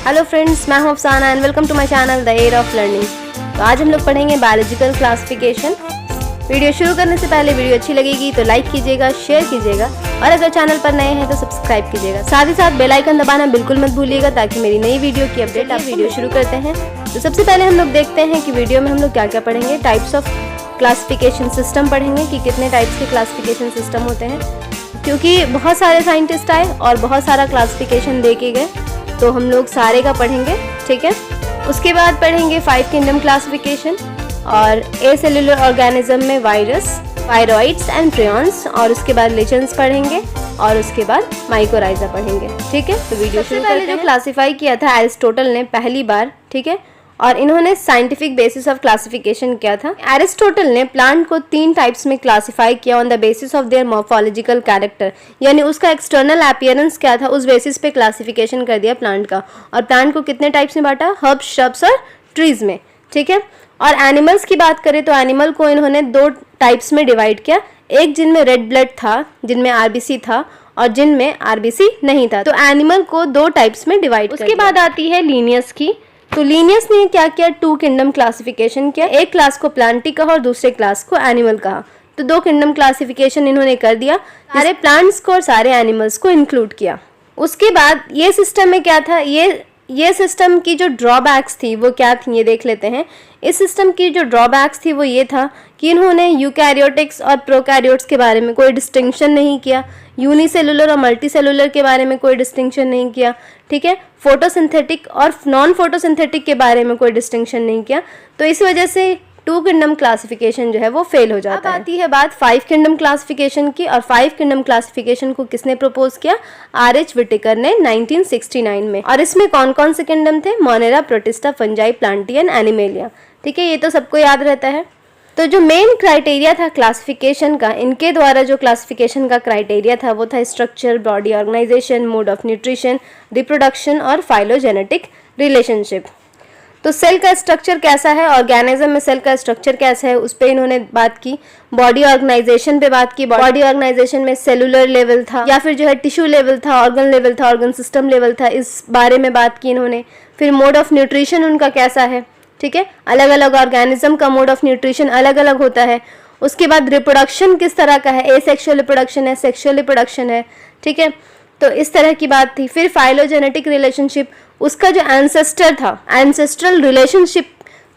Hello friends, मैं हूं Afsana and welcome to my channel the air of learning. तो आज हम लोग पढ़ेंगे बायोलॉजिकल क्लासिफिकेशन। वीडियो शुरू करने से पहले वीडियो अच्छी लगेगी तो लाइक कीजिएगा, शेयर कीजिएगा और अगर चैनल पर नए हैं तो सब्सक्राइब कीजिएगा। साथ ही साथ बेल आइकन दबाना बिल्कुल मत भूलिएगा ताकि मेरी नई वीडियो की अपडेट आप वीडियो शुरू करते हैं। तो सबसे पहले हम लोग देखते हैं कि वीडियो में हम लोग क्या क्या पढ़ेंगे। टाइप्स ऑफ क्लासिफिकेशन सिस्टम पढ़ेंगे कि कितने टाइप्स के क्लासिफिकेशन सिस्टम होते हैं, क्योंकि बहुत सारे साइंटिस्ट आए और बहुत सारा क्लासिफिकेशन दे के गए, तो हम लोग सारे का पढ़ेंगे, ठीक है। उसके बाद पढ़ेंगे 5 किंगडम क्लासिफिकेशन और ए सेलुलर ऑर्गेनिज्म में वायरस, वायरॉइड्स एंड प्रियॉन्स, और उसके बाद लिचेंस पढ़ेंगे और उसके बाद माइकोराइजा पढ़ेंगे, ठीक है। तो वीडियो शुरू करते हैं। जो क्लासिफाई किया था एरिस्टोटल ने पहली बार, ठीक है, और इन्होंने साइंटिफिक बेसिस ऑफ क्लासिफिकेशन किया था। एरिस्टोटल ने प्लांट को 3 टाइप्स में क्लासिफाई किया on the basis of their morphological character, यानी उसका एक्सटर्नल अपीयरेंस क्या था उस बेसिस पे क्लासिफिकेशन कर दिया प्लांट का। और प्लांट को कितने टाइप्स में बांटा? हर्ब्स, श्रब्स और ट्रीज में, ठीक है। और एनिमल्स की बात करें तो एनिमल को इन्होंने 2 टाइप्स में डिवाइड किया, एक जिनमें रेड ब्लड था, जिनमें आरबीसी था, और जिनमें आरबीसी नहीं था। तो एनिमल को 2 टाइप्स में डिवाइड। उसके बाद आती है लीनियस की। तो लीनियस ने क्या किया? 2 किंगडम क्लासिफिकेशन किया, एक क्लास को प्लांटी कहा और दूसरे क्लास को एनिमल कहा। तो 2 किंगडम क्लासिफिकेशन इन्होंने कर दिया, सारे प्लांट्स को और सारे एनिमल्स को इंक्लूड किया। उसके बाद ये सिस्टम में क्या था, ये सिस्टम की जो ड्रॉबैक्स थी वो क्या थी ये देख लेते हैं। इस सिस्टम की जो ड्रॉबैक्स थी वो ये था कि इन्होंने यूकैरियोटिक्स और प्रोकैरियोट्स के बारे में कोई डिस्टिंक्शन नहीं किया, यूनिसेलुलर और मल्टीसेलुलर के बारे में कोई डिस्टिंक्शन नहीं किया, ठीक है। फोटोसिंथेटिक और नॉन फोटोसिंथेटिक के बारे में कोई डिस्टिंक्शन नहीं किया। तो इस वजह से 2 किंगडम क्लासिफिकेशन जो है वो फेल हो जाता है। आती है बात 5 किंगडम क्लासिफिकेशन की, और 5 किंगडम क्लासिफिकेशन को किसने प्रपोज किया? आर.एच. व्हिटेकर ने 1969 में। और इसमें कौन कौन से किंगडम थे? Monera, protista, fungi, Plantae and animalia, ठीक है। ये तो सबको याद रहता है। तो जो मेन क्राइटेरिया था क्लासिफिकेशन का, इनके द्वारा जो क्लासिफिकेशन का क्राइटेरिया था वो था structure, body organization, mode of nutrition, reproduction और फाइलोजेनेटिक रिलेशनशिप। तो सेल का स्ट्रक्चर कैसा है, ऑर्गेनिज्म में सेल का स्ट्रक्चर कैसा है, उस पर इन्होंने बात की। बॉडी ऑर्गेनाइजेशन पे बात की, बॉडी ऑर्गेनाइजेशन में सेलुलर लेवल था या फिर जो है टिश्यू लेवल था, ऑर्गन लेवल था, ऑर्गन सिस्टम लेवल था, इस बारे में बात की इन्होंने। फिर मोड ऑफ न्यूट्रिशन उनका कैसा है, ठीक है, अलग अलग ऑर्गेनिज्म का मोड ऑफ न्यूट्रिशन अलग अलग होता है। उसके बाद रिप्रोडक्शन किस तरह का है, एसेक्सुअल रिप्रोडक्शन है, सेक्सुअल रिप्रोडक्शन है, ठीक है। तो इस तरह की बात थी। फिर फाइलोजेनेटिक रिलेशनशिप, उसका जो एंसेस्टर था, एंसेस्ट्रल रिलेशनशिप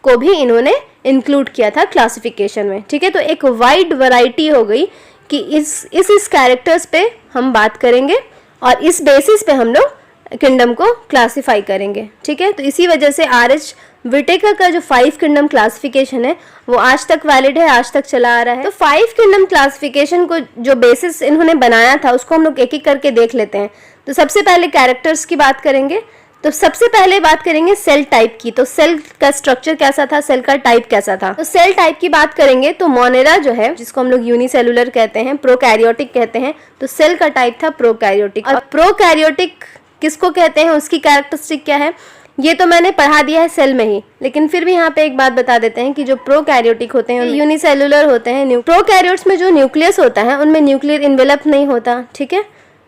को भी इन्होंने इंक्लूड किया था क्लासिफिकेशन में, ठीक है। तो एक वाइड वैरायटी हो गई कि इस कैरेक्टर्स पे हम बात करेंगे और इस बेसिस पे हम लोग किंगडम को क्लासिफाई करेंगे, ठीक है। तो इसी वजह से आर.एच. व्हिटेकर का जो 5 किंगडम क्लासिफिकेशन है वो आज तक वैलिड है, आज तक चला आ रहा है। तो 5 किंगडम क्लासिफिकेशन को जो बेसिस इन्होंने बनाया था उसको हम लोग एक एक करके देख लेते हैं। तो सबसे पहले कैरेक्टर्स की बात करेंगे। तो सबसे पहले बात करेंगे सेल टाइप की। तो सेल का स्ट्रक्चर कैसा था, सेल का टाइप कैसा था। तो सेल टाइप की बात करेंगे तो मोनेरा जो है, जिसको हम लोग यूनिसेलुलर कहते हैं, प्रोकैरियोटिक कहते हैं, तो सेल का टाइप था प्रोकैरियोटिक। और प्रोकैरियोटिक किसको कहते हैं, उसकी कैरेक्टरिस्टिक क्या है, ये तो मैंने पढ़ा दिया है सेल में ही, लेकिन फिर भी यहाँ पे एक बात बता देते हैं कि जो प्रोकैरियोटिक होते हैं यूनिसेलुलर होते हैं। प्रोकैरियोट्स में जो न्यूक्लियस होता है उनमें न्यूक्लियर इन्वेलप नहीं होता, ठीक है,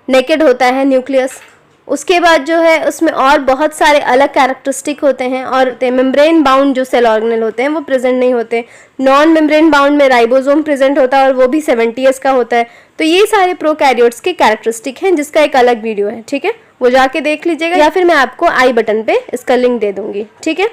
नेकेड होता है न्यूक्लियस। उसके बाद जो है उसमें और बहुत सारे अलग कैरेक्टरिस्टिक होते हैं, और मेम्ब्रेन बाउंड जो सेल ऑर्गेनल होते हैं वो प्रेजेंट नहीं होते। नॉन मेम्ब्रेन बाउंड में राइबोसोम प्रेजेंट होता है और वो भी 70 years का होता है। तो ये सारे प्रोकैरियोट्स के कैरेक्टरिस्टिक हैं, जिसका एक अलग वीडियो है, ठीक है, वो जाके देख लीजिएगा, या फिर मैं आपको आई बटन पे इसका लिंक दे दूंगी, ठीक है।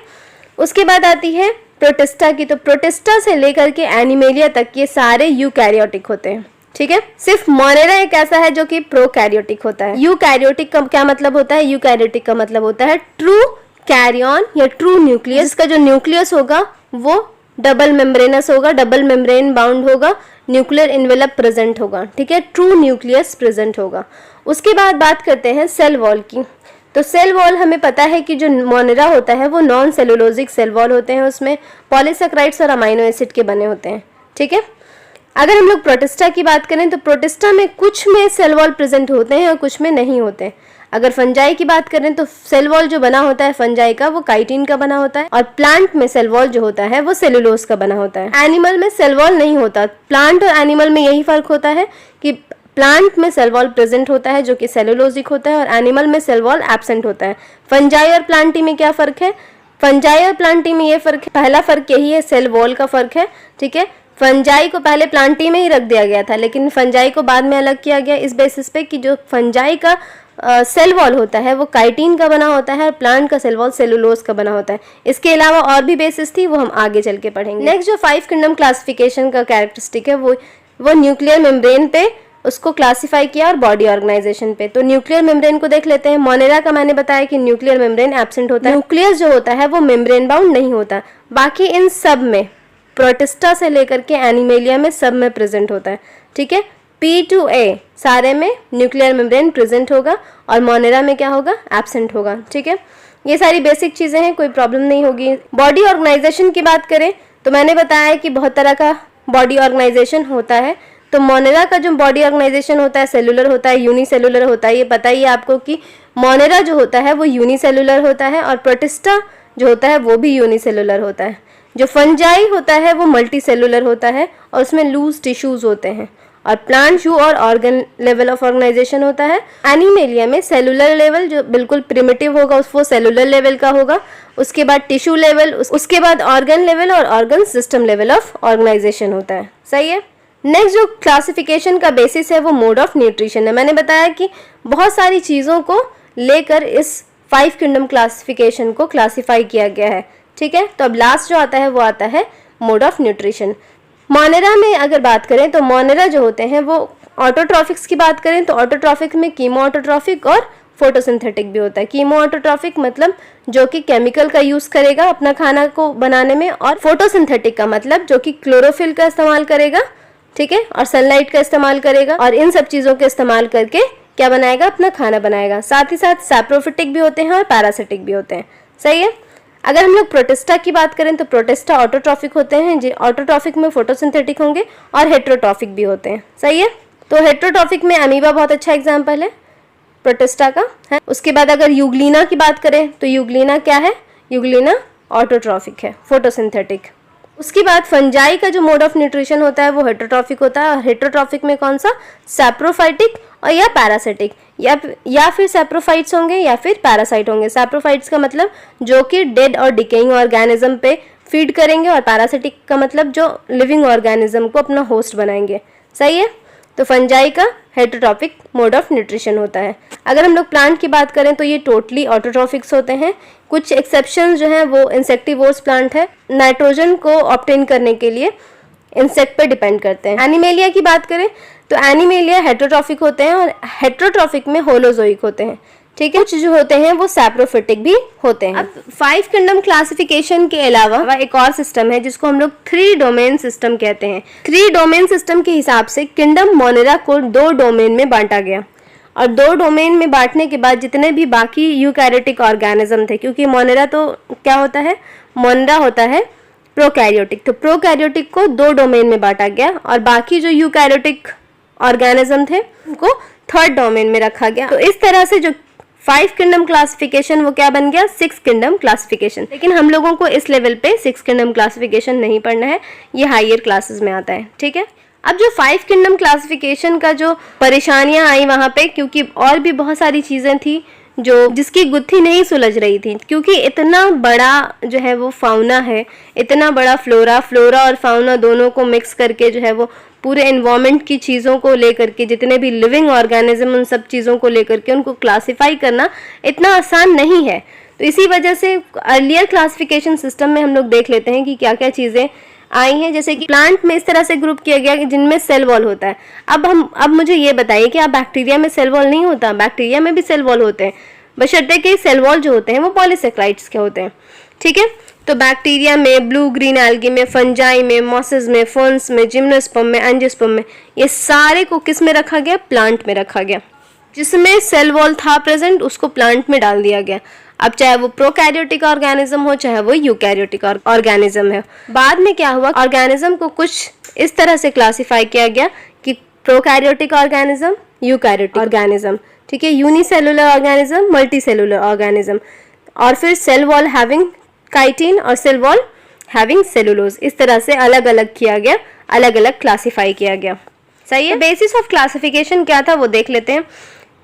उसके बाद आती है प्रोटिस्टा की। तो प्रोटिस्टा से लेकर के एनिमेलिया तक ये सारे यूकैरियोटिक होते हैं, ठीक है। सिर्फ मोनेरा एक ऐसा है जो कि प्रोकैरियोटिक होता है। यूकैरियोटिक का क्या मतलब होता है? यूकैरियोटिक का मतलब होता है ट्रू कैरियन या ट्रू न्यूक्लियस, जिसका जो न्यूक्लियस होगा वो डबल मेम्ब्रेनस होगा, डबल मेम्ब्रेन बाउंड होगा, न्यूक्लियर इन्वेलप प्रेजेंट होगा, ठीक है, ट्रू न्यूक्लियस प्रेजेंट होगा। उसके बाद बात करते हैं सेल वॉल की। तो सेल वॉल हमें पता है कि जो मोनेरा होता है वो नॉन सेलुलोजिक सेल वॉल होते हैं, उसमें पॉलीसैकेराइड्स और अमाइनो एसिड के बने होते हैं, ठीक है। अगर हम लोग प्रोटिस्टा की बात करें तो प्रोटिस्टा में कुछ में सेल वॉल प्रेजेंट होते हैं और कुछ में नहीं होते हैं। अगर फंजाई की बात करें तो सेल वॉल जो बना होता है फंजाई का वो काइटिन का बना होता है, और प्लांट में सेल वॉल जो होता है वो सेलुलोज का बना होता है। एनिमल में सेल वॉल नहीं होता। प्लांट और एनिमल में यही फर्क होता है कि प्लांट में सेल वॉल प्रेजेंट होता है जो कि सेलुलोजिक होता है, और एनिमल में सेल वॉल एब्सेंट होता है। फंजाई और प्लांटी में क्या फर्क है? फंजाई और प्लांटी में ये फर्क है, पहला फर्क यही है, सेल वॉल का फर्क है। ठीक है, फंजाई को पहले प्लांटी में ही रख दिया गया था, लेकिन फंजाई को बाद में अलग किया गया इस बेसिस पे कि जो फंजाई का सेल वॉल होता है वो काइटिन का बना होता है और प्लांट का सेल वॉल सेलुलोज का बना होता है। इसके अलावा और भी बेसिस थी, वो हम आगे चल के पढ़ेंगे। नेक्स्ट जो 5 किंगडम क्लासिफिकेशन का कैरेक्टरिस्टिक है वो न्यूक्लियर मेम्ब्रेन पे उसको क्लासिफाई किया और बॉडी ऑर्गेनाइजेशन पे। तो न्यूक्लियर मेम्ब्रेन को देख लेते हैं। मोनेरा का मैंने बताया कि न्यूक्लियर मेम्ब्रेन एब्सेंट होता है, न्यूक्लियस जो होता है वो मेम्ब्रेन बाउंड नहीं होता। बाकी इन सब में प्रोटिस्टा से लेकर के एनिमेलिया में सब में प्रेजेंट होता है। ठीक है, P to A सारे में न्यूक्लियर मेम्ब्रेन प्रेजेंट होगा और मोनेरा में क्या होगा? एब्सेंट होगा। ठीक है, ये सारी बेसिक चीज़ें हैं, कोई प्रॉब्लम नहीं होगी। बॉडी ऑर्गेनाइजेशन की बात करें तो मैंने बताया कि बहुत तरह का बॉडी ऑर्गेनाइजेशन होता है। तो मोनेरा का जो बॉडी ऑर्गेनाइजेशन होता है सेलुलर होता है, यूनिसेलुलर होता है। ये पता ही है आपको कि मोनेरा जो होता है वो यूनिसेलुलर होता है और प्रोटिस्टा जो होता है वो भी यूनिसेलुलर होता है। जो फंजाई होता है वो मल्टी सेलुलर होता है और उसमें लूज टिश्यूज होते हैं। और प्लांट शू और ऑर्गन लेवल ऑफ ऑर्गेनाइजेशन होता है। एनिमेलिया में सेलुलर लेवल जो बिल्कुल प्रिमिटिव होगा वो सेलुलर लेवल का होगा, उसके बाद टिश्यू लेवल, उसके बाद ऑर्गन लेवल और organ system level of organization होता है। सही है। नेक्स्ट जो क्लासिफिकेशन का बेसिस है वो मोड ऑफ न्यूट्रिशन है। मैंने बताया कि बहुत सारी चीज़ों को लेकर इस 5 किंगडम क्लासिफिकेशन को क्लासिफाई किया गया है। ठीक है, तो अब लास्ट जो आता है वो आता है मोड ऑफ न्यूट्रिशन। मोनेरा में अगर बात करें तो मोनेरा जो होते हैं वो ऑटोट्रॉफिक्स की बात करें तो ऑटोट्रॉफिक में कीमो ऑटोट्रॉफिक और फोटोसिंथेटिक भी होता है। कीमो ऑटोट्रॉफिक मतलब जो कि केमिकल का यूज करेगा अपना खाना को बनाने में, और फोटोसिंथेटिक का मतलब जो कि क्लोरोफिल का इस्तेमाल करेगा, ठीक है, और सनलाइट का इस्तेमाल करेगा और इन सब चीज़ों के इस्तेमाल करके क्या बनाएगा? अपना खाना बनाएगा। साथ ही साथ सैप्रोफिटिक भी होते हैं और पैरासिटिक भी होते हैं। सही है। अगर हम लोग प्रोटिस्टा की बात करें तो प्रोटिस्टा ऑटोट्रॉफिक होते हैं, ऑटोट्रॉफिक में फोटोसिंथेटिक होंगे और हेट्रोट्रॉफिक भी होते हैं। सही है। तो हेट्रोट्रॉफिक में अमीबा बहुत अच्छा एग्जाम्पल है प्रोटिस्टा का है। उसके बाद अगर यूग्लिना की बात करें तो यूग्लिना क्या है? यूग्लिना ऑटोट्रॉफिक है, फोटोसिंथेटिक। उसके बाद फंजाई का जो मोड ऑफ न्यूट्रिशन होता है वो हेट्रोट्रॉफिक होता है और हेट्रोट्रॉफिक में कौन सा? सैप्रोफाइटिक और या पैरासिटिक, या फिर सैप्रोफाइट्स होंगे या फिर पैरासाइट होंगे। सैप्रोफाइट्स का मतलब जो कि डेड और डिकेइंग ऑर्गेनिज्म पे फीड करेंगे और पैरासिटिक का मतलब जो लिविंग ऑर्गेनिज्म को अपना होस्ट बनाएंगे। सही है। तो फंजाई का हेट्रोट्रॉफिक मोड ऑफ न्यूट्रिशन होता है। अगर हम लोग प्लांट की बात करें तो ये टोटली ऑटोट्रॉफिक्स होते हैं। कुछ एक्सेप्शंस जो हैं वो इंसेक्टिवोर्स प्लांट है, नाइट्रोजन को ऑब्टेन करने के लिए इंसेक्ट पे डिपेंड करते हैं। एनिमेलिया की बात करें तो एनिमेलिया हेट्रोट्रॉफिक होते हैं और हेट्रोट्रॉफिक में होलोजोइक होते हैं। ठीक है, कुछ जो होते हैं वो सैप्रोफिटिक भी होते हैं। अब 5 किंगडम क्लासिफिकेशन के अलावा एक और सिस्टम है जिसको हम लोग 3 डोमेन सिस्टम कहते हैं। 3 डोमेन सिस्टम के हिसाब से किंगडम मोनेरा को 2 डोमेन में बांटा गया और 2 डोमेन में बांटने के बाद जितने भी बाकी यूकैरियोटिक ऑर्गेनिज्म थे, क्योंकि मोनेरा तो क्या होता है? मोनेरा होता है प्रोकैरियोटिक, तो प्रोकैरियोटिक को 2 डोमेन में बांटा गया और बाकी जो यूकैरियोटिक ऑर्गेनिज्म थे उनको 3rd डोमेन में रखा गया। तो इस तरह से जो 5 किंगडम क्लासिफिकेशन वो क्या बन गया? 6 किंगडम क्लासिफिकेशन। लेकिन हम लोगों को इस लेवल पे 6 किंगडम क्लासिफिकेशन नहीं पढ़ना है, ये हायर क्लासेस में आता है। ठीक है। अब जो 5 किंगडम क्लासिफिकेशन का जो परेशानियां आई वहाँ पे, क्योंकि और भी बहुत सारी चीज़ें थी जो जिसकी गुत्थी नहीं सुलझ रही थी, क्योंकि इतना बड़ा जो है वो फाउना है, इतना बड़ा फ्लोरा और फाउना दोनों को मिक्स करके जो है वो पूरे एनवायरनमेंट की चीज़ों को लेकर के, जितने भी लिविंग ऑर्गेनिज्म उन सब चीज़ों को लेकर के उनको क्लासिफाई करना इतना आसान नहीं है। तो इसी वजह से अर्लियर क्लासिफिकेशन सिस्टम में हम लोग देख लेते हैं कि क्या क्या चीज़ें आई हैं। जैसे कि प्लांट में इस तरह से ग्रुप किया गया कि जिनमें सेल वॉल होता है। अब मुझे ये बताइए कि बैक्टीरिया में सेल वॉल नहीं होता? बैक्टीरिया में भी सेल वॉल होते हैं, बशर्ते कि सेल वॉल जो होते हैं वो पॉलीसेक्राइड्स के होते हैं। ठीक है। तो बैक्टीरिया में, ब्लू ग्रीन एल्गी में, फंजाई में, मॉसेस में, फर्न्स में, जिम्नोस्पर्म में, एंजियोस्पर्म में, ये सारे को किस में रखा गया? प्लांट में रखा गया। जिसमें सेल वॉल था प्रेजेंट उसको प्लांट में डाल दिया गया। अब चाहे वो प्रोकैरियोटिक ऑर्गेनिज्म हो चाहे वो यूकैरियोटिक ऑर्गेनिज्म है। बाद में क्या हुआ? ऑर्गेनिज्म को कुछ इस तरह से क्लासिफाई किया गया कि प्रोकैरियोटिक ऑर्गेनिज्म, यूकैरियोटिक ऑर्गेनिज्म, ठीक है, यूनिसेलुलर ऑर्गेनिज्म, मल्टीसेलुलर ऑर्गेनिज्म, और फिर सेल वॉल हैविंग काइटिन और सेल वॉल हैविंग सेलुलोज। इस तरह से अलग अलग किया गया, अलग अलग क्लासिफाई किया गया। सही है। बेसिस ऑफ क्लासिफिकेशन क्या था वो देख लेते हैं।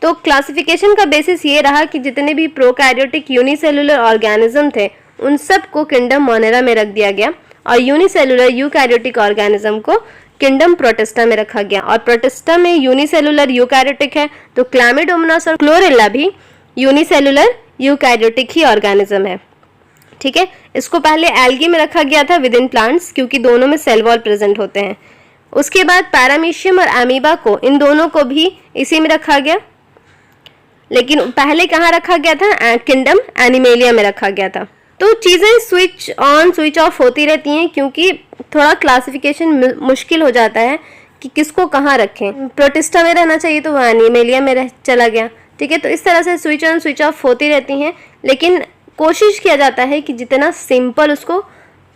तो क्लासिफिकेशन का बेसिस ये रहा कि जितने भी प्रोकैरियोटिक यूनिसेलुलर ऑर्गेनिज्म थे उन सब को किंगडम मोनेरा में रख दिया गया और यूनिसेलुलर यूकैरियोटिक ऑर्गेनिज्म को किंगडम प्रोटिस्टा में रखा गया। और प्रोटिस्टा में यूनिसेलुलर यूकैरियोटिक है तो क्लैमिडोमोनास और क्लोरेला भी यूनिसेलुलर यूकैरियोटिक ही ऑर्गेनिज्म है। ठीक है, इसको पहले एल्गी में रखा गया था विद इन प्लांट्स क्योंकि दोनों में सेल वॉल प्रेजेंट होते हैं। उसके बाद पैरामीशियम और अमीबा को, इन दोनों को भी इसी में रखा गया, लेकिन पहले कहाँ रखा गया था? किंगडम एनिमेलिया में रखा गया था। तो चीज़ें स्विच ऑन स्विच ऑफ होती रहती हैं क्योंकि थोड़ा क्लासिफिकेशन मुश्किल हो जाता है कि किसको कहाँ रखें। प्रोटिस्टा में रहना चाहिए तो वो एनिमेलिया में चला गया। ठीक है, तो इस तरह से स्विच ऑन स्विच ऑफ होती रहती हैं, लेकिन कोशिश किया जाता है कि जितना सिंपल उसको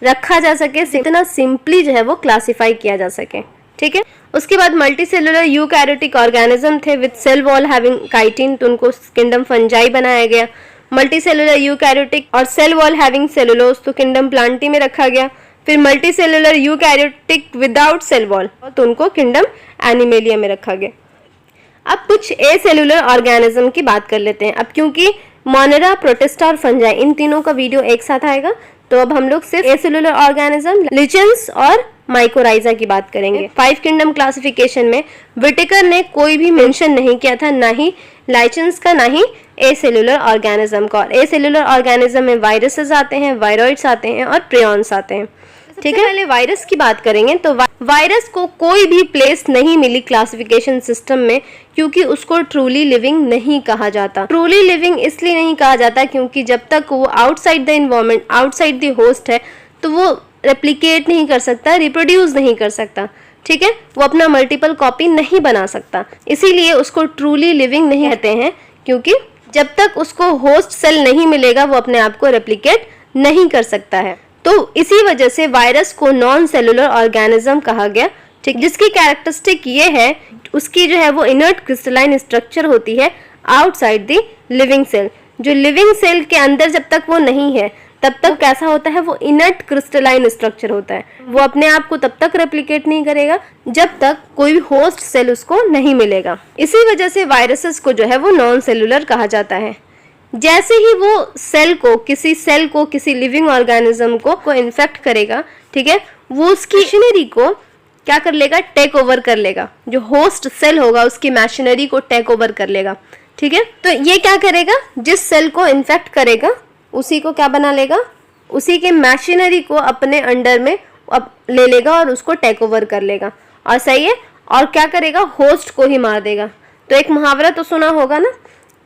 रखा जा सके, जितना सिंपली जो है वो क्लासीफाई किया जा सके। ठीक है, उसके बाद मल्टी सेलुलर यूकैरियोटिक ऑर्गेनिज्म थे with cell wall having chitin, तो उनको किंगडम फंजाई बनाया गया। मल्टी सेलुलर यूकैरियोटिक और सेल वॉल हैविंग सेलुलोज तो किंगडम प्लांटी में रखा गया। फिर multicellular eukaryotic without cell wall तो उनको किंगडम एनिमेलिया में रखा गया। अब कुछ ए सेलुलर ऑर्गेनिज्म की बात कर लेते हैं। अब क्योंकि मोनेरा, प्रोटिस्टा और फंजाई इन तीनों का वीडियो एक साथ आएगा तो अब हम लोग सिर्फ ए सेलुलर ऑर्गेनिज्म, लिचेंस और माइकोराइजा की बात करेंगे। 5 किंगडम क्लासिफिकेशन में विटेकर ने कोई भी मेंशन नहीं किया था, ना ही लाइचेंस का, ना ही ए सेलुलर ऑर्गेनिज्म का। और ए सेलुलर ऑर्गेनिज्म में वायरसेस आते हैं, वायरॉइड्स आते हैं और प्रियॉन्स आते हैं। ठीक है, पहले वायरस की बात करेंगे तो वायरस को कोई भी प्लेस नहीं मिली क्लासिफिकेशन सिस्टम में क्योंकि उसको ट्रूली लिविंग नहीं कहा जाता। ट्रूली लिविंग इसलिए नहीं कहा जाता क्योंकि जब तक वो outside the environment, outside the host है तो वो रेप्लिकेट नहीं कर सकता, रिप्रोड्यूस नहीं कर सकता। ठीक है, वो अपना मल्टीपल कॉपी नहीं बना सकता, इसीलिए उसको ट्रूली लिविंग नहीं कहते हैं क्योंकि जब तक उसको होस्ट सेल नहीं मिलेगा वो अपने आप को रेप्लिकेट नहीं कर सकता है। तो इसी वजह से वायरस को नॉन सेलुलर ऑर्गेनिज्म कहा गया। ठीक, जिसकी कैरेक्टरिस्टिक ये है, उसकी जो है वो इनर्ट क्रिस्टलाइन स्ट्रक्चर होती है आउटसाइड द लिविंग सेल। जो लिविंग सेल के अंदर जब तक वो नहीं है तब तक कैसा होता है? वो इनर्ट क्रिस्टलाइन स्ट्रक्चर होता है। वो अपने आप को तब तक रेप्लिकेट नहीं करेगा जब तक कोई भी होस्ट सेल उसको नहीं मिलेगा। इसी वजह से वायरसेस को जो है वो नॉन सेलुलर कहा जाता है। जैसे ही वो सेल को किसी लिविंग ऑर्गेनिज्म को इन्फेक्ट करेगा, ठीक है, वो उसकी मशीनरी को क्या कर लेगा? टेक ओवर कर लेगा। जो होस्ट सेल होगा उसकी मशीनरी को टेक ओवर कर लेगा। ठीक है, तो ये क्या करेगा? जिस सेल को इन्फेक्ट करेगा उसी को क्या बना लेगा? उसी के मशीनरी को अपने अंडर में अब ले लेगा और उसको टेक ओवर कर लेगा। और सही है, और क्या करेगा? होस्ट को ही मार देगा। तो एक मुहावरा तो सुना होगा ना,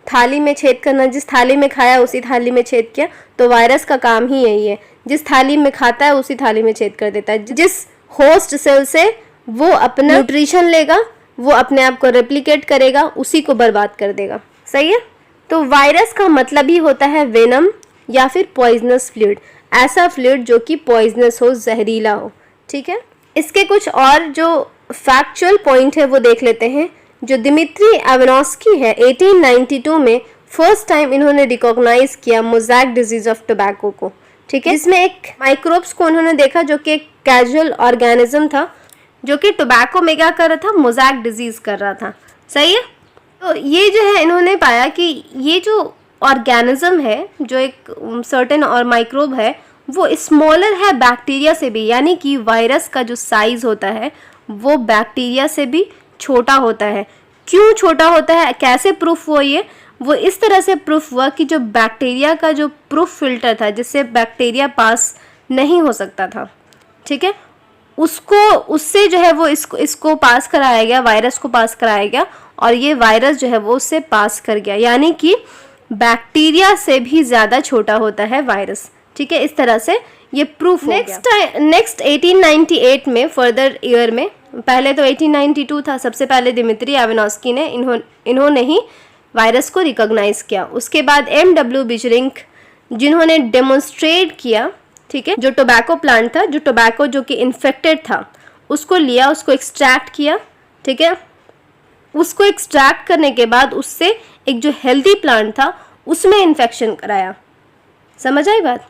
थाली में छेद करना, जिस थाली में खाया उसी थाली में छेद किया। तो वायरस का काम ही यही है, जिस थाली में खाता है उसी थाली में छेद कर देता है। जिस होस्ट सेल से वो अपना न्यूट्रिशन लेगा, वो अपने आप को रेप्लिकेट करेगा, उसी को बर्बाद कर देगा। सही है, तो वायरस का मतलब ही होता है वेनम या फिर पॉइजनस फ्लूइड, ऐसा फ्लूइड जो कि पॉइजनस हो, जहरीला हो। ठीक है, इसके कुछ और जो फैक्चुअल पॉइंट है वो देख लेते हैं। जो दिमित्री इवानोस्की है, 1892 में फर्स्ट टाइम इन्होंने रिकॉग्नाइज किया मोज़ैक डिजीज ऑफ टोबैको को। ठीक है, इसमें एक माइक्रोब्स को उन्होंने देखा जो कि एक कैजुअल ऑर्गेनिज्म था जो कि टोबैको में क्या कर रहा था? मोज़ैक डिजीज कर रहा था। सही है, तो ये जो है इन्होंने पाया कि ये जो ऑर्गेनिज्म है, जो एक सर्टेन और माइक्रोब है, वो स्मॉलर है बैक्टीरिया से भी, यानी कि वायरस का जो साइज होता है वो बैक्टीरिया से भी छोटा होता है। क्यों छोटा होता है? कैसे प्रूफ हुआ ये? वो इस तरह से प्रूफ हुआ कि जो बैक्टीरिया का जो प्रूफ फिल्टर था जिससे बैक्टीरिया पास नहीं हो सकता था, ठीक है, उससे जो है वो इसको पास कराया गया, वायरस को पास कराया गया, और ये वायरस जो है वो उससे पास कर गया, यानी कि बैक्टीरिया से भी ज़्यादा छोटा होता है वायरस। ठीक है, इस तरह से ये प्रूफ हो गया। नेक्स्ट 1898 में फर्दर ईयर में, पहले तो 1892 था, सबसे पहले दिमित्री इवानोस्की ने इन्होंने ही वायरस को रिकॉग्नाइज किया। उसके बाद M.W. बिजरिंग, जिन्होंने डेमोन्स्ट्रेट किया, ठीक है, जो टोबैको प्लांट था, जो टोबैको जो कि इन्फेक्टेड था, उसको लिया, उसको एक्सट्रैक्ट किया। ठीक है, उसको एक्सट्रैक्ट करने के बाद उससे एक जो हेल्दी प्लांट था उसमें इन्फेक्शन कराया। समझ आई बात?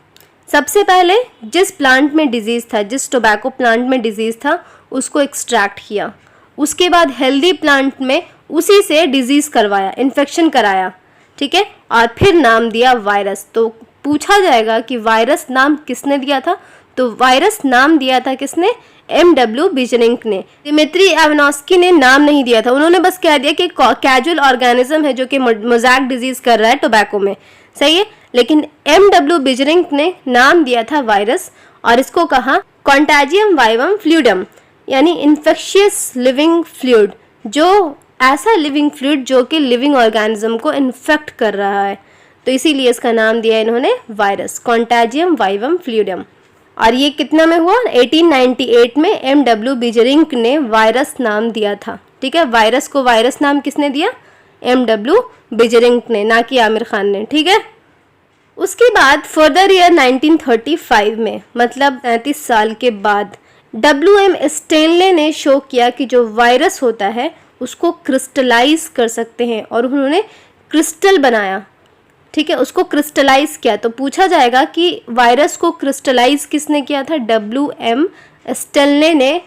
सबसे पहले जिस प्लांट में डिजीज़ था, जिस टोबैको प्लांट में डिजीज़ था, उसको एक्सट्रैक्ट किया, उसके बाद हेल्दी प्लांट में उसी से डिजीज करवाया, इन्फेक्शन कराया, ठीक है, और फिर नाम दिया वायरस। तो पूछा जाएगा कि वायरस नाम किसने दिया था, तो वायरस नाम दिया था किसने, M.W. बीजरिंक ने। दिमित्री एवानोस्की ने नाम नहीं दिया था, उन्होंने बस कह दिया कि कैजुअल ऑर्गेनिज्म है जो कि मोज़ैक डिजीज कर रहा है टोबैको में, सही है। लेकिन M.W. बीजरिंक ने नाम दिया था वायरस और इसको कहा कॉन्टैजियम वाइवम फ्लूइडम, यानी इन्फेक्शियस लिविंग फ्लूइड, जो ऐसा लिविंग फ्लूइड जो कि लिविंग ऑर्गेनिज्म को इन्फेक्ट कर रहा है, तो इसीलिए इसका नाम दिया इन्होंने वायरस, कॉन्टैजियम वाइवम फ्लूइडम। और ये कितना में हुआ, 1898 में M.W. बीजरिंक ने वायरस नाम दिया था, ठीक है। वायरस को वायरस नाम किसने दिया, M.W. बीजरिंक ने, ना कि आमिर खान ने, ठीक है। उसके बाद फर्दर ईयर 1935 में, मतलब 33 साल के बाद, W.M. स्टेनले ने शो किया कि जो वायरस होता है उसको क्रिस्टलाइज कर सकते हैं, और उन्होंने क्रिस्टल बनाया, ठीक है, उसको क्रिस्टलाइज किया। तो पूछा जाएगा कि वायरस को क्रिस्टलाइज किसने किया था, W.M. स्टेनले ने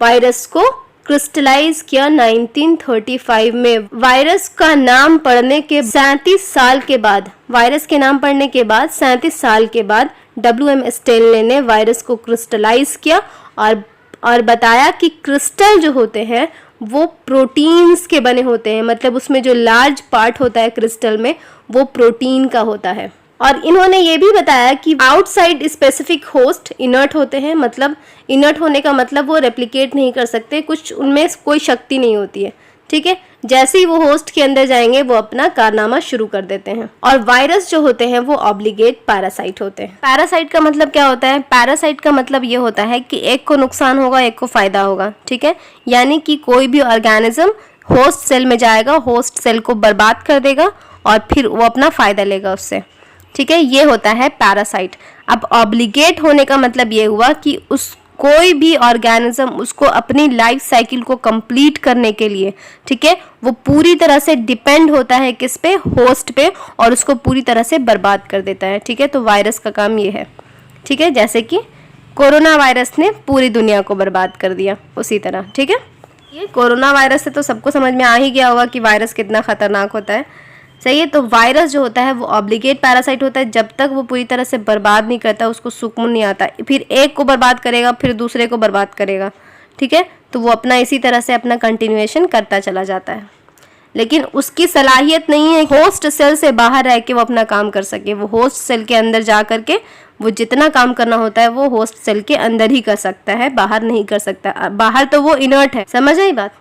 वायरस को क्रिस्टलाइज किया 1935 में। वायरस का नाम पढ़ने के 37 साल के बाद, वायरस के नाम पढ़ने के बाद 37 साल के बाद W.M. स्टेनले ने वायरस को क्रिस्टलाइज किया और बताया कि क्रिस्टल जो होते हैं वो प्रोटीन्स के बने होते हैं, मतलब उसमें जो लार्ज पार्ट होता है क्रिस्टल में वो प्रोटीन का होता है। और इन्होंने ये भी बताया कि आउटसाइड स्पेसिफिक होस्ट इनर्ट होते हैं, मतलब इनर्ट होने का मतलब वो रेप्लिकेट नहीं कर सकते, कुछ उनमें कोई शक्ति नहीं होती है, ठीक है। जैसे ही वो होस्ट के अंदर जाएंगे वो अपना कारनामा शुरू कर देते हैं। और वायरस जो होते हैं वो ऑब्लिगेट पैरासाइट होते हैं। पैरासाइट का मतलब क्या होता है, पैरासाइट का मतलब ये होता है कि एक को नुकसान होगा एक को फायदा होगा, ठीक है। यानी कि कोई भी ऑर्गेनिज्म होस्ट सेल में जाएगा, होस्ट सेल को बर्बाद कर देगा और फिर वो अपना फायदा लेगा उससे, ठीक है, ये होता है पैरासाइट। अब ऑब्लिगेट होने का मतलब ये हुआ कि उस कोई भी ऑर्गेनिज्म उसको अपनी लाइफ साइकिल को कंप्लीट करने के लिए, ठीक है, वो पूरी तरह से डिपेंड होता है किस पे, होस्ट पे, और उसको पूरी तरह से बर्बाद कर देता है, ठीक है। तो वायरस का काम ये है, ठीक है, जैसे कि कोरोना वायरस ने पूरी दुनिया को बर्बाद कर दिया, उसी तरह, ठीक है। ये कोरोना वायरस से तो सबको समझ में आ ही गया होगा कि वायरस कितना खतरनाक होता है, सही है। तो वायरस जो होता है वो ऑब्लिगेट पैरासाइट होता है, जब तक वो पूरी तरह से बर्बाद नहीं करता उसको सुकून नहीं आता, फिर एक को बर्बाद करेगा फिर दूसरे को बर्बाद करेगा, ठीक है। तो वो अपना इसी तरह से अपना कंटिन्यूएशन करता चला जाता है, लेकिन उसकी सलाहियत नहीं है होस्ट सेल से बाहर रह के वो अपना काम कर सके। वो होस्ट सेल के अंदर जा करके वो जितना काम करना होता है वो होस्ट सेल के अंदर ही कर सकता है, बाहर नहीं कर सकता, बाहर तो वो इनर्ट है, समझ आई बात।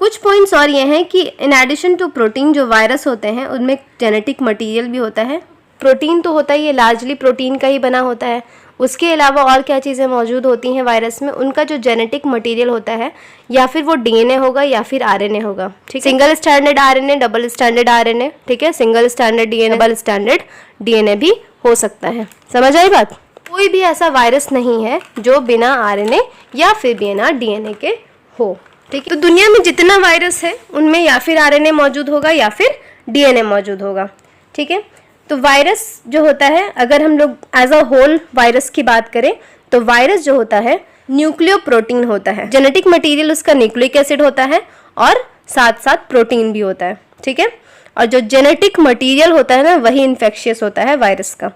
कुछ पॉइंट्स और ये हैं कि इन एडिशन टू प्रोटीन जो वायरस होते हैं उनमें जेनेटिक मटेरियल भी होता है। प्रोटीन तो होता ही है, लार्जली प्रोटीन का ही बना होता है। उसके अलावा और क्या चीज़ें मौजूद होती हैं वायरस में, उनका जो जेनेटिक मटेरियल होता है या फिर वो डीएनए होगा या फिर आरएनए होगा, ठीक है। Single standard RNA, double standard RNA, ठीक है, single standard DNA, double standard DNA भी हो सकता है, समझ आई बात। कोई भी ऐसा वायरस नहीं है जो बिना आरएनए या फिर बिना डीएनए के हो, ठीक है। तो दुनिया में जितना वायरस है उनमें या फिर आरएनए मौजूद होगा या फिर डीएनए मौजूद होगा, ठीक है। तो वायरस जो होता है, अगर हम लोग एज अ होल वायरस की बात करें तो वायरस जो होता है न्यूक्लियोप्रोटीन होता है, जेनेटिक मटेरियल उसका न्यूक्लिक एसिड होता है और साथ साथ प्रोटीन भी होता है, ठीक है। और जो जेनेटिक मटेरियल होता है ना वही इन्फेक्शियस होता है वायरस का,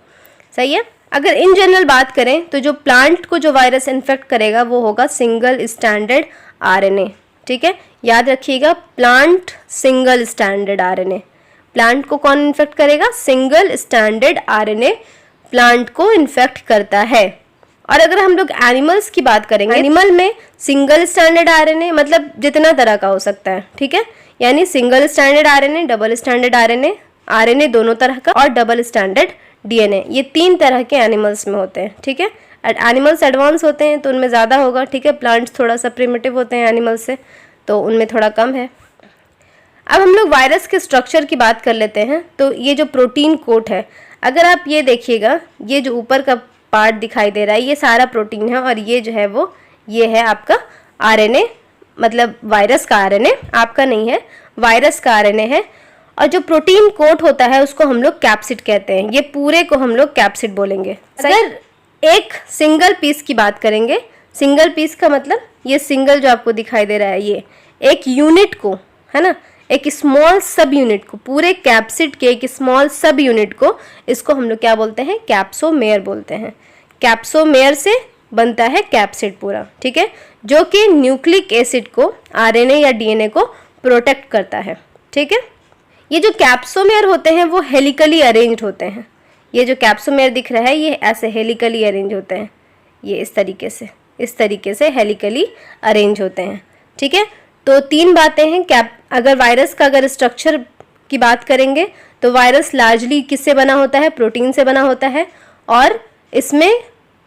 सही है। अगर इन जनरल बात करें तो जो प्लांट को जो वायरस इन्फेक्ट करेगा वो होगा सिंगल स्टैंडर्ड आरएनए, ठीक है, याद रखिएगा, plant single standard RNA. Plant को कौन इन्फेक्ट करेगा, सिंगल स्टैंडर्ड आरएनए प्लांट को इन्फेक्ट करता है। और अगर हम लोग एनिमल्स की बात करेंगे, एनिमल में सिंगल स्टैंडर्ड आरएनए मतलब जितना तरह का हो सकता है, ठीक है, यानी single standard RNA, double standard RNA, RNA दोनों तरह का, और डबल स्टैंडर्ड डीएनए, ये 3 तरह के एनिमल्स में होते हैं, ठीक है। एनिमल्स एडवांस होते हैं तो उनमें ज़्यादा होगा, ठीक है। प्लांट्स थोड़ा सा प्रिमिटिव होते हैं एनिमल्स से, तो उनमें थोड़ा कम है। अब हम लोग वायरस के स्ट्रक्चर की बात कर लेते हैं। तो ये जो प्रोटीन कोट है, अगर आप ये देखिएगा, ये जो ऊपर का पार्ट दिखाई दे रहा है ये सारा प्रोटीन है, और ये जो है वो ये है आपका आरएनए, मतलब वायरस का आरएनए, आपका नहीं है, वायरस का आरएनए है। और जो प्रोटीन कोट होता है उसको हम लोग कैप्सिड कहते हैं, ये पूरे को हम लोग कैप्सिड बोलेंगे। अगर एक सिंगल पीस की बात करेंगे, सिंगल पीस का मतलब ये सिंगल जो आपको दिखाई दे रहा है एक यूनिट को, है ना, एक स्मॉल सब यूनिट को, पूरे कैप्सिड के एक स्मॉल सब यूनिट को, इसको हम लोग क्या बोलते हैं, कैप्सोमेयर बोलते हैं। कैप्सोमेयर से बनता है कैप्सिड पूरा, ठीक है, जो कि न्यूक्लिक एसिड को, आरएनए या डीएनए को प्रोटेक्ट करता है, ठीक है। ये जो कैप्सोमेयर होते हैं वो हेलिकली अरेंज्ड होते हैं। ये जो कैप्सोमेयर दिख रहा है ये ऐसे हेलिकली अरेंज होते हैं, ये इस तरीके से हेलिकली अरेंज होते हैं, ठीक है। तो तीन बातें हैं। अगर वायरस का अगर स्ट्रक्चर की बात करेंगे तो वायरस लार्जली किससे बना होता है, प्रोटीन से बना होता है, और इसमें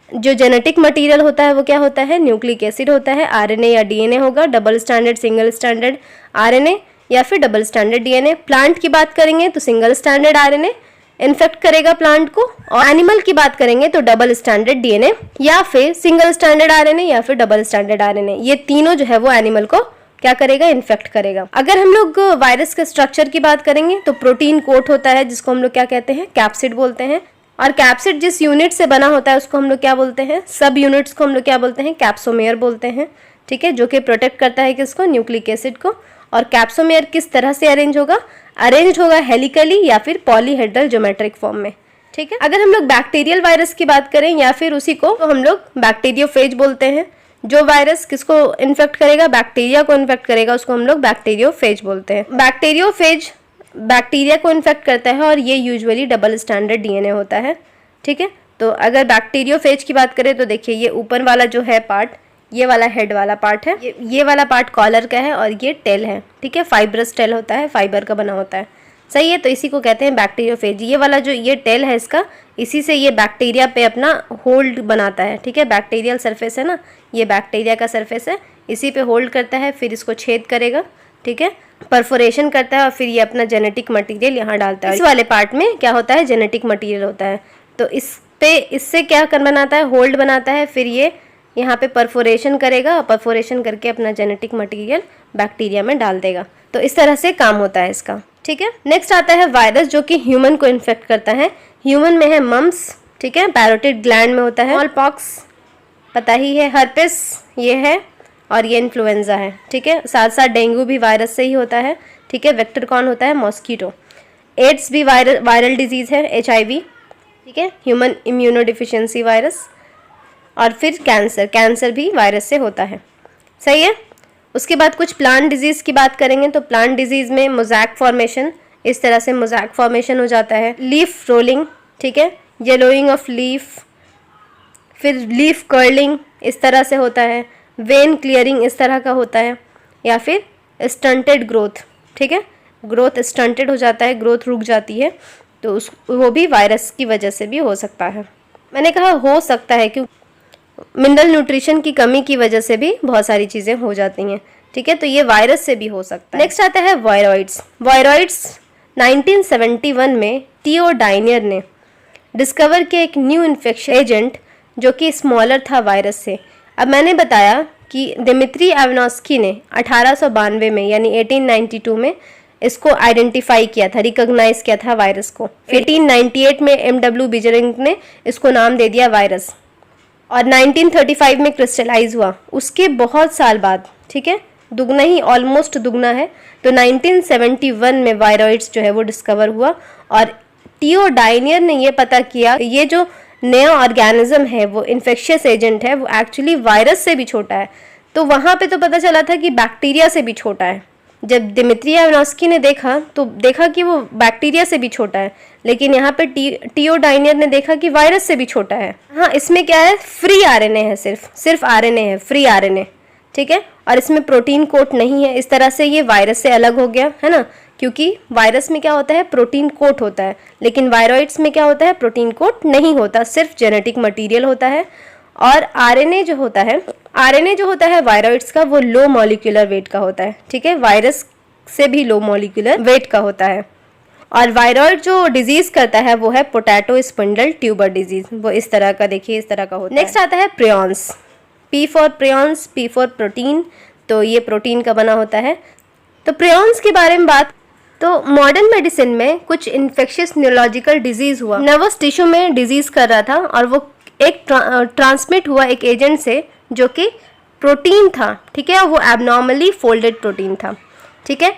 जो जेनेटिक मटेरियल होता है वो क्या होता है, न्यूक्लिक एसिड होता है, आरएनए या डीएनए होगा, double standard, single standard RNA या फिर डबल स्टैंडर्ड डीएनए। प्लांट की बात करेंगे तो सिंगल स्टैंडर्ड आरएनए इन्फेक्ट करेगा प्लांट को, और एनिमल की बात करेंगे तो डबल स्टैंडर्ड डीएनए या फिर सिंगल स्टैंडर्ड आरएनए या फिर डबल स्टैंडर्ड आरएनए। ये तीनों जो है वो एनिमल को क्या करेगा, इन्फेक्ट करेगा। अगर हम लोग वायरस के स्ट्रक्चर की बात करेंगे तो प्रोटीन कोट होता है, जिसको हम लोग क्या कहते हैं, कैप्सिड बोलते हैं। और कैप्सिड जिस यूनिट से बना होता है उसको हम लोग क्या बोलते हैं, सब यूनिट्स को हम लोग क्या बोलते हैं, कैप्सोमेयर बोलते हैं, ठीक है, जो कि प्रोटेक्ट करता है किसको, न्यूक्लिक एसिड को। और कैप्सोमेयर किस तरह से अरेंज होगा हेलिकली या फिर पॉलीहेड्रल ज्योमेट्रिक फॉर्म में, ठीक है। अगर हम लोग बैक्टीरियल वायरस की बात करें या फिर उसी को तो हम लोग बैक्टीरियोफेज बोलते हैं। जो वायरस किसको इन्फेक्ट करेगा, बैक्टीरिया को इन्फेक्ट करेगा, उसको हम लोग बैक्टीरियोफेज बोलते हैं। बैक्टीरियोफेज बैक्टीरिया को इन्फेक्ट करता है और ये यूजुअली डबल स्टैंडर्ड डीएनए होता है, ठीक है। तो अगर बैक्टीरियोफेज की बात करें तो देखिए ये ऊपर वाला जो है पार्ट, ये वाला हेड वाला पार्ट है, ये वाला पार्ट कॉलर का है और ये टेल है, ठीक है, फाइब्रस टेल होता है, फाइबर का बना होता है, सही है। तो इसी को कहते हैं बैक्टीरियोफेज। ये वाला जो ये टेल है इसका, इसी से ये बैक्टीरिया पे अपना होल्ड बनाता है, ठीक है। बैक्टीरियल सरफेस है ना, ये बैक्टीरिया का सरफेस है, इसी पे होल्ड करता है, फिर इसको छेद करेगा, ठीक है, परफोरेशन करता है और फिर ये अपना जेनेटिक मटेरियल यहाँ डालता है। इस वाले पार्ट में क्या होता है, जेनेटिक मटेरियल होता है। तो इससे क्या कर बनाता है, होल्ड बनाता है, फिर ये यहाँ पे परफोरेशन करेगा और परफोरेशन करके अपना जेनेटिक मटेरियल बैक्टीरिया में डाल देगा। तो इस तरह से काम होता है इसका, ठीक है। नेक्स्ट आता है वायरस, जो कि ह्यूमन को इन्फेक्ट करता है। ह्यूमन में है मम्स, ठीक है, पैरोटिड ग्लैंड में होता है, स्मॉल पॉक्स पता ही है, हर्पिस ये है, और ये इन्फ्लुएंजा है, ठीक है। साथ साथ डेंगू भी वायरस से ही होता है, ठीक है। वेक्टर कौन होता है, मॉस्कीटो। एड्स भी वायरल डिजीज़ है, HIV, ठीक है, ह्यूमन इम्यूनोडिफिशियंसी वायरस। और फिर कैंसर भी वायरस से होता है, सही है। उसके बाद कुछ प्लांट डिजीज़ की बात करेंगे तो प्लांट डिजीज़ में मोज़ैक फॉर्मेशन, इस तरह से मोज़ैक फॉर्मेशन हो जाता है। लीफ रोलिंग, ठीक है, येलोइंग ऑफ लीफ, फिर लीफ कर्लिंग इस तरह से होता है। वेन क्लियरिंग इस तरह का होता है, या फिर स्टंटेड ग्रोथ, ठीक है, ग्रोथ स्टंटेड हो जाता है, ग्रोथ रुक जाती है, तो वो भी वायरस की वजह से भी हो सकता है। मैंने कहा हो सकता है क्योंकि मिनरल न्यूट्रिशन की कमी की वजह से भी बहुत सारी चीज़ें हो जाती हैं, ठीक है। तो ये वायरस से भी हो सकता है। नेक्स्ट आता है वायरॉइड्स। वायरॉइड्स 1971 में टीओ डायनियर ने डिस्कवर किया एक न्यू इन्फेक्शन एजेंट जो कि स्मॉलर था वायरस से। अब मैंने बताया कि दिमित्री एवनॉस्की ने 1892 में यानी 1892 में इसको आइडेंटिफाई किया था, रिकॉग्नाइज किया था वायरस को। 1898 में MW बिजरिंग ने इसको नाम दे दिया वायरस, और 1935 में क्रिस्टलाइज हुआ। उसके बहुत साल बाद, ठीक है, दुगना ही, ऑलमोस्ट दुगना है, तो 1971 में वायरॉइड्स जो है वो डिस्कवर हुआ। और टीओ डायनियर ने ये पता किया ये जो नया ऑर्गेनिज्म है वो इन्फेक्शियस एजेंट है, वो एक्चुअली वायरस से भी छोटा है। तो वहाँ पे तो पता चला था कि बैक्टीरिया से भी छोटा है। जब दिमित्री एवनॉस्की ने देखा तो देखा कि वो बैक्टीरिया से भी छोटा है, लेकिन यहाँ पे टीओ डायनियर ने देखा कि वायरस से भी छोटा है। हाँ, इसमें क्या है, फ्री आरएनए है, सिर्फ आरएनए है, फ्री आरएनए, ठीक है, और इसमें प्रोटीन कोट नहीं है। इस तरह से ये वायरस से अलग हो गया, है ना, क्योंकि वायरस में क्या होता है, प्रोटीन कोट होता है, लेकिन वायरॉइड्स में क्या होता है, प्रोटीन कोट नहीं होता, सिर्फ जेनेटिक मटीरियल होता है। और आरएनए जो होता है वायरॉइड्स का, वो लो मॉलिक्यूलर वेट का होता है, ठीक है, वायरस से भी लो मॉलिक्यूलर वेट का होता है। और वायरॉइड जो डिजीज करता है वो है पोटैटो स्पिंडल ट्यूबर डिजीज, वो इस तरह का, देखिए इस तरह का होता है। नेक्स्ट आता है prions. P for prions, P for protein, तो ये प्रोटीन का बना होता है। तो प्रियॉन्स के बारे में बात, तो मॉडर्न मेडिसिन में कुछ इन्फेक्शियस न्यूरोलॉजिकल डिजीज हुआ, नर्वस टिश्यू में डिजीज कर रहा था, और वो एक ट्रांसमिट हुआ एक एजेंट से जो कि प्रोटीन था, ठीक है, वो एबनॉर्मली फोल्डेड प्रोटीन था, ठीक है।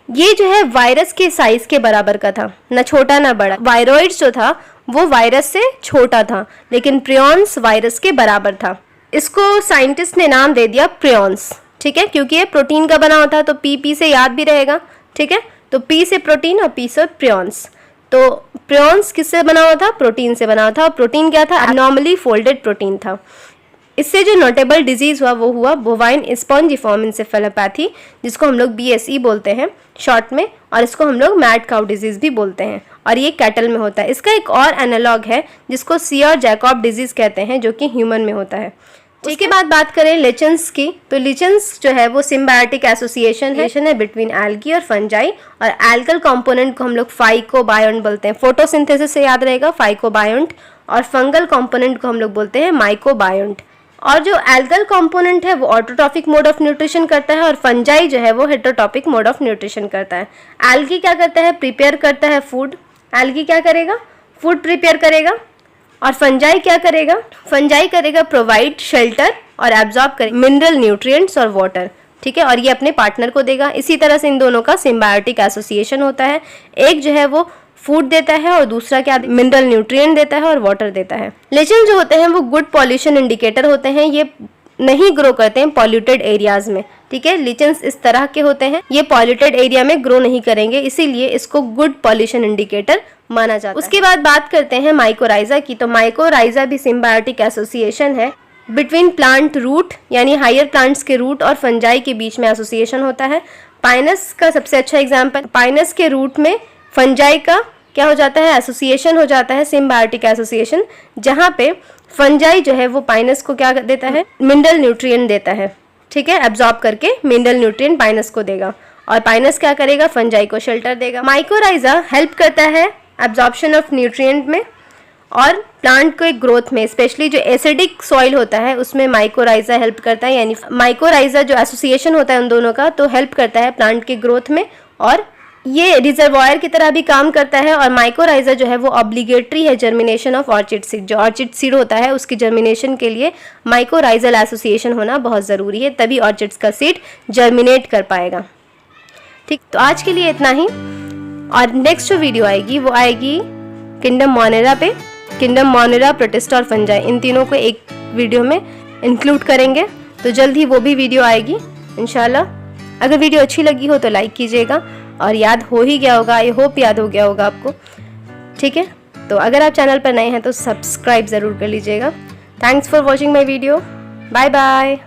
ये जो है वायरस के साइज के बराबर का था, ना छोटा ना बड़ा। वायरॉइड्स जो था वो वायरस से छोटा था, लेकिन प्रियॉन्स वायरस के बराबर था। इसको साइंटिस्ट ने नाम दे दिया प्रियॉन्स, ठीक है, क्योंकि ये प्रोटीन का बना होता है, तो पी से याद भी रहेगा, ठीक है। तो पी से प्रोटीन और पी से प्रियॉन्स। तो प्रियॉन्स किससे बना हुआ था? प्रोटीन से बना हुआ था। और प्रोटीन क्या था? एबनॉर्मली फोल्डेड प्रोटीन था। इससे जो नोटेबल डिजीज हुआ वो हुआ बोवाइन स्पॉन्जिफॉर्म इंसेफेलोपैथी, जिसको हम लोग BSE बोलते हैं शॉर्ट में, और इसको हम लोग मैड काउ डिजीज भी बोलते हैं, और ये कैटल में होता है। इसका एक और एनालॉग है जिसको सियर जैकब डिजीज कहते हैं, जो कि ह्यूमन में होता है। उसके बाद बात करें लिचेंस की, तो लिचेंस जो है वो सिम्बायोटिक एसोसिएशन है बिटवीन एल्गी और फंजाई, और एल्गल कंपोनेंट को हम लोग फाइकोबायोंट बोलते हैं। फोटोसिंथेसिस से याद रहेगा फाइकोबायोंट, और फंगल कंपोनेंट को हम लोग बोलते हैं माइकोबायोंट। और जो एल्गल कंपोनेंट है वो ऑटोट्रॉफिक मोड ऑफ न्यूट्रिशन करता है, और फंजाई जो है वो हेटेरोट्रॉफिक मोड ऑफ न्यूट्रिशन करता है। एल्गी क्या करता है? प्रिपेयर करता है फूड। एल्गी क्या करेगा? फूड प्रिपेयर करेगा। और फंजाई क्या करेगा? फंजाई करेगा प्रोवाइड शेल्टर और एब्जॉर्ब करेगा मिनरल न्यूट्रिएंट्स और वाटर, ठीक है, और ये अपने पार्टनर को देगा। इसी तरह से इन दोनों का सिम्बायोटिक एसोसिएशन होता है। एक जो है वो फूड देता है और दूसरा क्या? मिनरल न्यूट्रिएंट देता है और वाटर देता है। लिचेंस जो होते हैं वो गुड पॉल्यूशन इंडिकेटर होते हैं। ये नहीं ग्रो करते हैं पॉल्यूटेड एरियाज में, ठीक है। लिचेंस इस तरह के होते हैं, ये पॉल्यूटेड एरिया में ग्रो नहीं करेंगे, इसीलिए इसको गुड पॉल्यूशन इंडिकेटर माना जाता है। उसके बाद बात करते हैं माइकोराइजा की, तो माइकोराइजा भी सिम्बायोटिक एसोसिएशन है बिटवीन प्लांट रूट, यानी हायर प्लांट्स के रूट और फंजाई के बीच में एसोसिएशन होता है। पाइनस का सबसे अच्छा एग्जाम्पल, पाइनस के रूट में फंजाई का क्या हो जाता है? एसोसिएशन हो जाता है, सिम्बायोटिक एसोसिएशन, जहाँ पे फंजाई जो है वो पाइनस को क्या देता है? मिनरल न्यूट्रिएंट देता है, ठीक है, एब्जॉर्ब करके मिनरल न्यूट्रिएंट पाइनस को देगा, और पाइनस क्या करेगा? फंजाई को शेल्टर देगा। माइकोराइजा हेल्प करता है एब्जॉर्प्शन ऑफ न्यूट्रिएंट में और प्लांट को एक ग्रोथ में, स्पेशली जो एसिडिक सॉइल होता है उसमें माइकोराइजा हेल्प करता है। यानी माइकोराइजा जो एसोसिएशन होता है उन दोनों का, तो हेल्प करता है प्लांट के ग्रोथ में, और ये रिजर्वायर की तरह भी काम करता है। और माइकोराइजा जो है वो ऑब्लिगेटरी है जर्मिनेशन ऑफ ऑर्चिड सीड। जो ऑर्चिड सीड होता है उसकी जर्मिनेशन के लिए माइकोराइजल एसोसिएशन होना बहुत ज़रूरी है, तभी ऑर्चिड्स का सीड जर्मिनेट कर पाएगा, ठीक। तो आज के लिए इतना ही, और नेक्स्ट जो वीडियो आएगी वो आएगी किंगडम मोनेरा पे। किंगडम मोनेरा, प्रोटिस्टा और फंजाई, इन तीनों को एक वीडियो में इंक्लूड करेंगे, तो जल्द ही वो भी वीडियो आएगी इंशाल्लाह। अगर वीडियो अच्छी लगी हो तो लाइक कीजिएगा, और याद हो ही गया होगा, आई होप याद हो गया होगा आपको, ठीक है। तो अगर आप चैनल पर नए हैं तो सब्सक्राइब ज़रूर कर लीजिएगा। Thanks for watching my video. Bye bye.